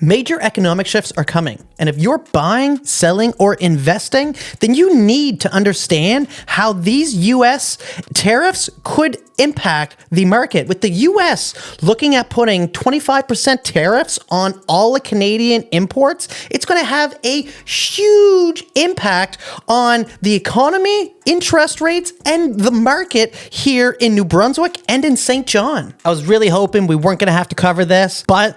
Major economic shifts are coming, and if you're buying, selling, or investing, then you need to understand how these US tariffs could impact the market. With the US looking at putting 25% tariffs on all the Canadian imports, it's going to have a huge impact on the economy, interest rates, and the market here in New Brunswick and in St. John. I was really hoping we weren't going to have to cover this, but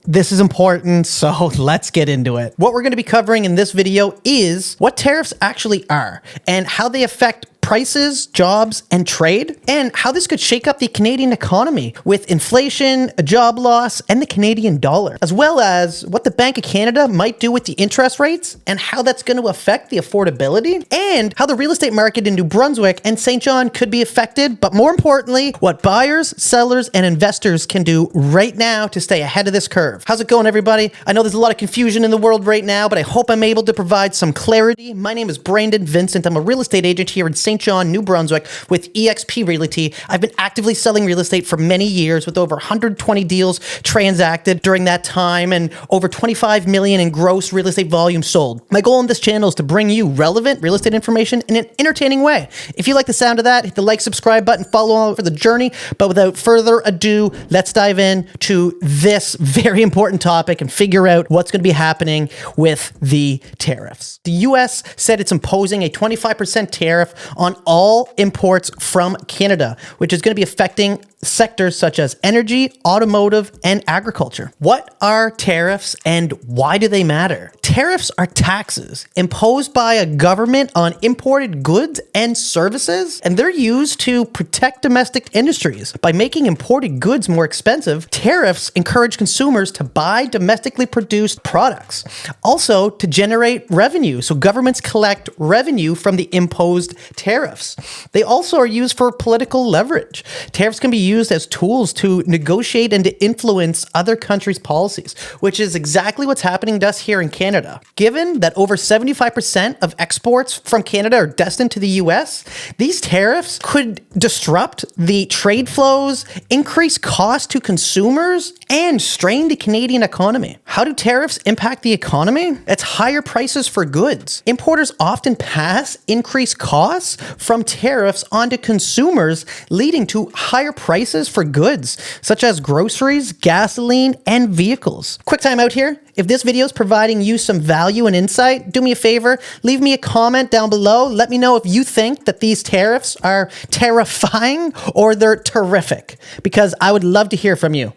this is important, so let's get into it. What we're going to be covering in this video is what tariffs actually are and how they affect prices, jobs, and trade, and how this could shake up the Canadian economy with inflation, a job loss, and the Canadian dollar, as well as what the Bank of Canada might do with the interest rates and how that's going to affect the affordability, and how the real estate market in New Brunswick and St. John could be affected, but more importantly, what buyers, sellers, and investors can do right now to stay ahead of this curve. How's it going, everybody? I know there's a lot of confusion in the world right now, but I hope I'm able to provide some clarity. My name is Brandon Vincent. I'm a real estate agent here in St. John, New Brunswick with eXp Realty. I've been actively selling real estate for many years with over 120 deals transacted during that time and over 25 million in gross real estate volume sold. My goal on this channel is to bring you relevant real estate information in an entertaining way. If you like the sound of that, hit the like, subscribe button, follow along for the journey. But without further ado, let's dive in to this very important topic and figure out what's going to be happening with the tariffs. The US said it's imposing a 25% tariff on all imports from Canada, which is going to be affecting sectors such as energy, automotive, and agriculture. What are tariffs and why do they matter? Tariffs are taxes imposed by a government on imported goods and services, and they're used to protect domestic industries. By making imported goods more expensive, tariffs encourage consumers to buy domestically produced products. Also, to generate revenue, so governments collect revenue from the imposed tariffs. They also are used for political leverage. Tariffs can be used as tools to negotiate and to influence other countries' policies, which is exactly what's happening to us here in Canada. Given that over 75% of exports from Canada are destined to the US, these tariffs could disrupt the trade flows, increase costs to consumers, and strain the Canadian economy. How do tariffs impact the economy? It's higher prices for goods. Importers often pass increased costs from tariffs onto consumers, leading to higher prices for goods, such as groceries, gasoline, and vehicles. Quick time out here. If this video is providing you some value and insight, do me a favor, leave me a comment down below. Let me know if you think that these tariffs are terrifying or they're terrific, because I would love to hear from you.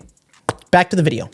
Back to the video.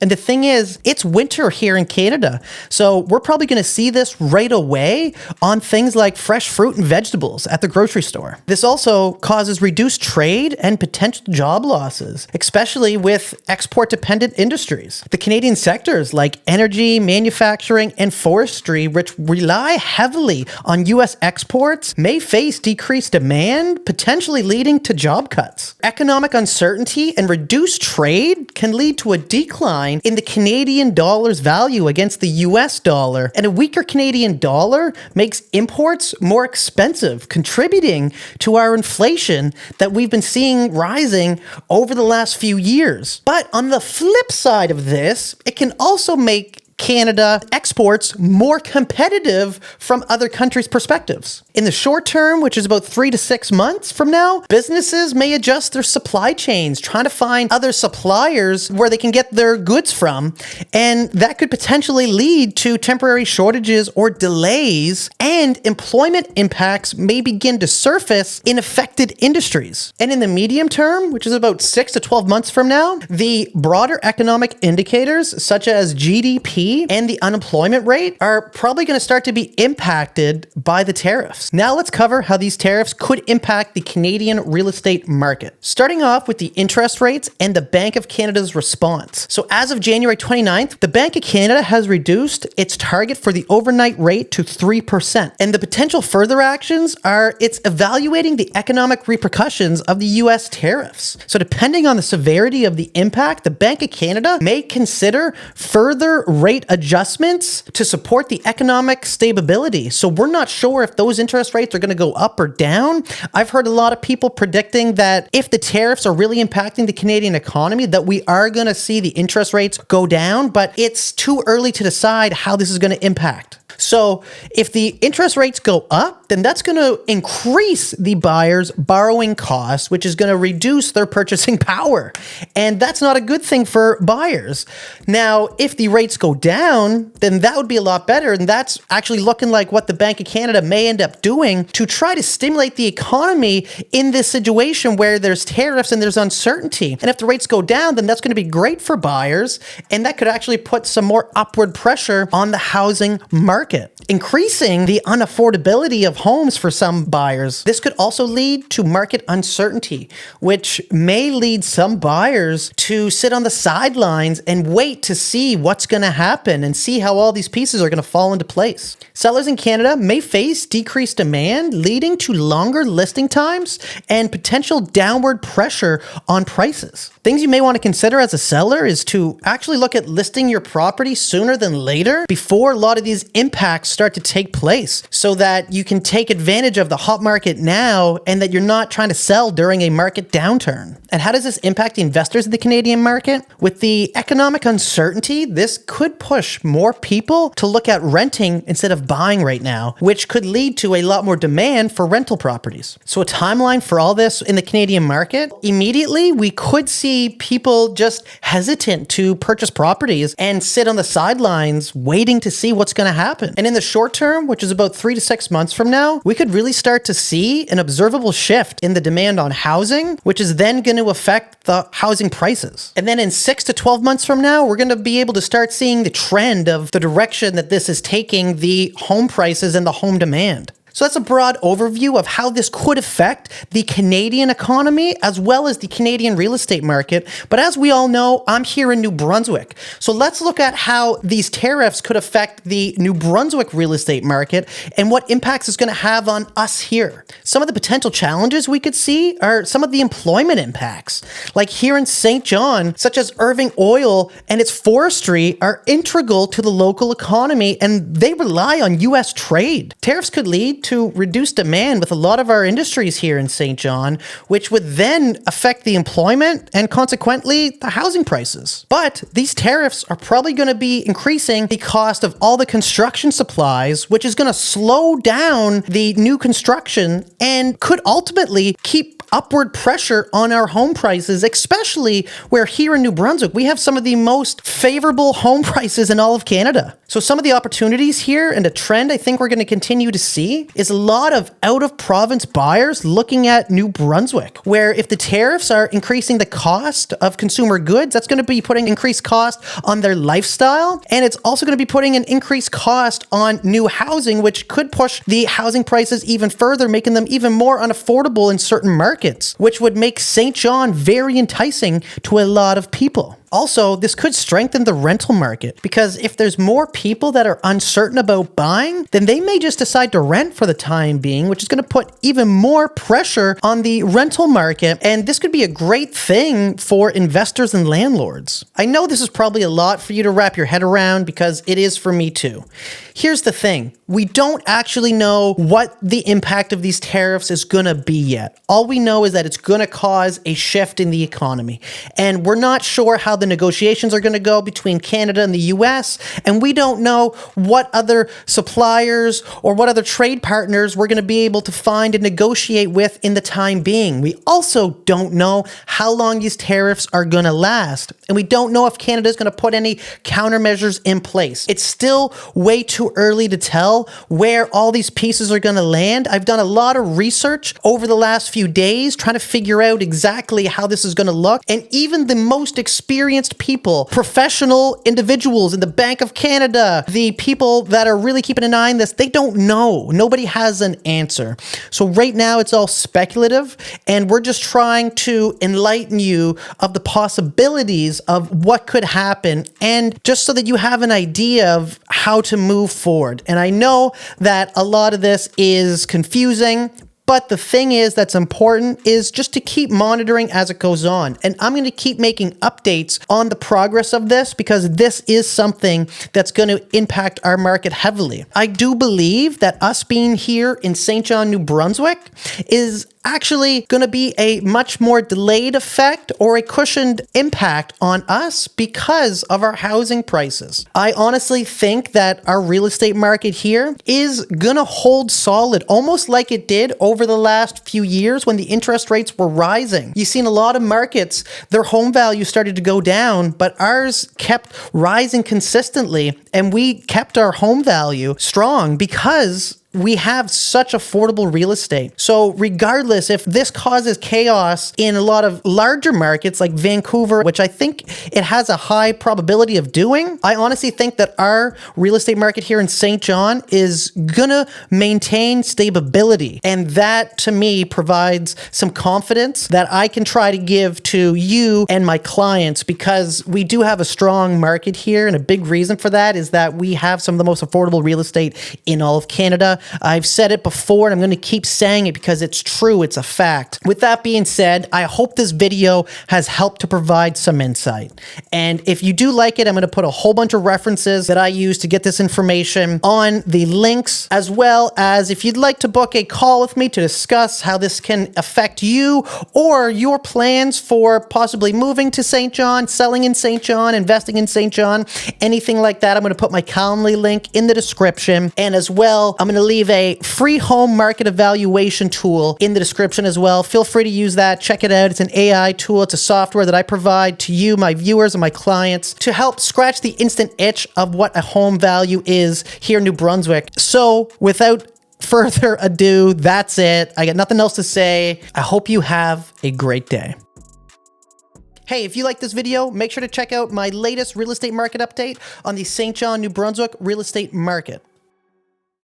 And the thing is, it's winter here in Canada, so we're probably going to see this right away on things like fresh fruit and vegetables at the grocery store. This also causes reduced trade and potential job losses, especially with export-dependent industries. The Canadian sectors like energy, manufacturing, and forestry, which rely heavily on US exports, may face decreased demand, potentially leading to job cuts. Economic uncertainty and reduced trade can lead to a decline in the Canadian dollar's value against the US dollar, and a weaker Canadian dollar makes imports more expensive, contributing to our inflation that we've been seeing rising over the last few years. But on the flip side of this, it can also make Canada exports more competitive from other countries' perspectives. In the short term, which is about 3 to 6 months from now, businesses may adjust their supply chains, trying to find other suppliers where they can get their goods from, and that could potentially lead to temporary shortages or delays, and employment impacts may begin to surface in affected industries. And in the medium term, which is about 6 to 12 months from now, the broader economic indicators such as GDP and the unemployment rate are probably going to start to be impacted by the tariffs. Now let's cover how these tariffs could impact the Canadian real estate market. Starting off with the interest rates and the Bank of Canada's response. So as of January 29th, the Bank of Canada has reduced its target for the overnight rate to 3%. And the potential further actions are it's evaluating the economic repercussions of the US tariffs. So depending on the severity of the impact, the Bank of Canada may consider further rate rate adjustments to support the economic stability. So we're not sure if those interest rates are going to go up or down. I've heard a lot of people predicting that if the tariffs are really impacting the Canadian economy, that we are going to see the interest rates go down, but it's too early to decide how this is going to impact. So if the interest rates go up, then that's going to increase the buyer's borrowing costs, which is going to reduce their purchasing power. And that's not a good thing for buyers. Now, if the rates go down, then that would be a lot better. And that's actually looking like what the Bank of Canada may end up doing to try to stimulate the economy in this situation where there's tariffs and there's uncertainty. And if the rates go down, then that's going to be great for buyers. And that could actually put some more upward pressure on the housing market, increasing the unaffordability of homes for some buyers. This could also lead to market uncertainty, which may lead some buyers to sit on the sidelines and wait to see what's going to happen and see how all these pieces are going to fall into place. Sellers in Canada may face decreased demand, leading to longer listing times and potential downward pressure on prices. Things you may want to consider as a seller is to actually look at listing your property sooner than later before a lot of these impacts start to take place, so that you can take advantage of the hot market now and that you're not trying to sell during a market downturn. And how does this impact the investors in the Canadian market? With the economic uncertainty, this could push more people to look at renting instead of buying right now, which could lead to a lot more demand for rental properties. So a timeline for all this in the Canadian market, immediately we could see people just hesitant to purchase properties and sit on the sidelines waiting to see what's going to happen. And in the short term, which is about 3 to 6 months from now, we could really start to see an observable shift in the demand on housing, which is then going to affect the housing prices. And then in 6 to 12 months from now, we're going to be able to start seeing the trend of the direction that this is taking the home prices and the home demand. So that's a broad overview of how this could affect the Canadian economy as well as the Canadian real estate market. But as we all know, I'm here in New Brunswick. So let's look at how these tariffs could affect the New Brunswick real estate market and what impacts it's going to have on us here. Some of the potential challenges we could see are some of the employment impacts. Like here in St. John, such as Irving Oil and its forestry are integral to the local economy, and they rely on US trade. Tariffs could lead to reduced demand with a lot of our industries here in St. John, which would then affect the employment and consequently the housing prices. But these tariffs are probably going to be increasing the cost of all the construction supplies, which is going to slow down the new construction and could ultimately keep upward pressure on our home prices, especially where here in New Brunswick, we have some of the most favorable home prices in all of Canada. So some of the opportunities here and a trend I think we're going to continue to see is a lot of out-of-province buyers looking at New Brunswick, where if the tariffs are increasing the cost of consumer goods, that's going to be putting increased cost on their lifestyle. And it's also going to be putting an increased cost on new housing, which could push the housing prices even further, making them even more unaffordable in certain markets, which would make St. John very enticing to a lot of people. Also, this could strengthen the rental market because if there's more people that are uncertain about buying, then they may just decide to rent for the time being, which is going to put even more pressure on the rental market. And this could be a great thing for investors and landlords. I know this is probably a lot for you to wrap your head around because it is for me too. Here's the thing. We don't actually know what the impact of these tariffs is going to be yet. All we know is that it's going to cause a shift in the economy. And we're not sure how the negotiations are going to go between Canada and the US. And we don't know what other suppliers or what other trade partners we're going to be able to find and negotiate with in the time being. We also don't know how long these tariffs are going to last. And we don't know if Canada is going to put any countermeasures in place. It's still way too early to tell where all these pieces are going to land. I've done a lot of research over the last few days trying to figure out exactly how this is going to look. And even the most experienced people, professional individuals in the Bank of Canada, the people that are really keeping an eye on this, they don't know. Nobody has an answer. So right now it's all speculative, and we're just trying to enlighten you of the possibilities of what could happen, and just so that you have an idea of how to move forward. And I know that a lot of this is confusing, But the thing is that's important is just to keep monitoring as it goes on. And I'm going to keep making updates on the progress of this because this is something that's going to impact our market heavily. I do believe that us being here in St. John, New Brunswick is actually going to be a much more delayed effect or a cushioned impact on us because of our housing prices. I honestly think that our real estate market here is going to hold solid, almost like it did over the last few years when the interest rates were rising. You've seen a lot of markets, their home value started to go down, but ours kept rising consistently, and we kept our home value strong because we have such affordable real estate. So regardless if this causes chaos in a lot of larger markets like Vancouver, which I think it has a high probability of doing, I honestly think that our real estate market here in St. John is gonna maintain stability. And that to me provides some confidence that I can try to give to you and my clients because we do have a strong market here. And a big reason for that is that we have some of the most affordable real estate in all of Canada. I've said it before and I'm going to keep saying it because it's true. It's a fact. With that being said, I hope this video has helped to provide some insight. And if you do like it, I'm going to put a whole bunch of references that I use to get this information on the links, as well as if you'd like to book a call with me to discuss how this can affect you or your plans for possibly moving to St. John, selling in St. John, investing in St. John, anything like that, I'm going to put my Calendly link in the description. And as well, I'm going to leave a free home market evaluation tool in the description as well. Feel free to use that. Check it out. It's an AI tool. It's a software that I provide to you, my viewers, and my clients to help scratch the instant itch of what a home value is here in New Brunswick. So without further ado, that's it. I got nothing else to say. I hope you have a great day. Hey, if you like this video, make sure to check out my latest real estate market update on the St. John, New Brunswick real estate market.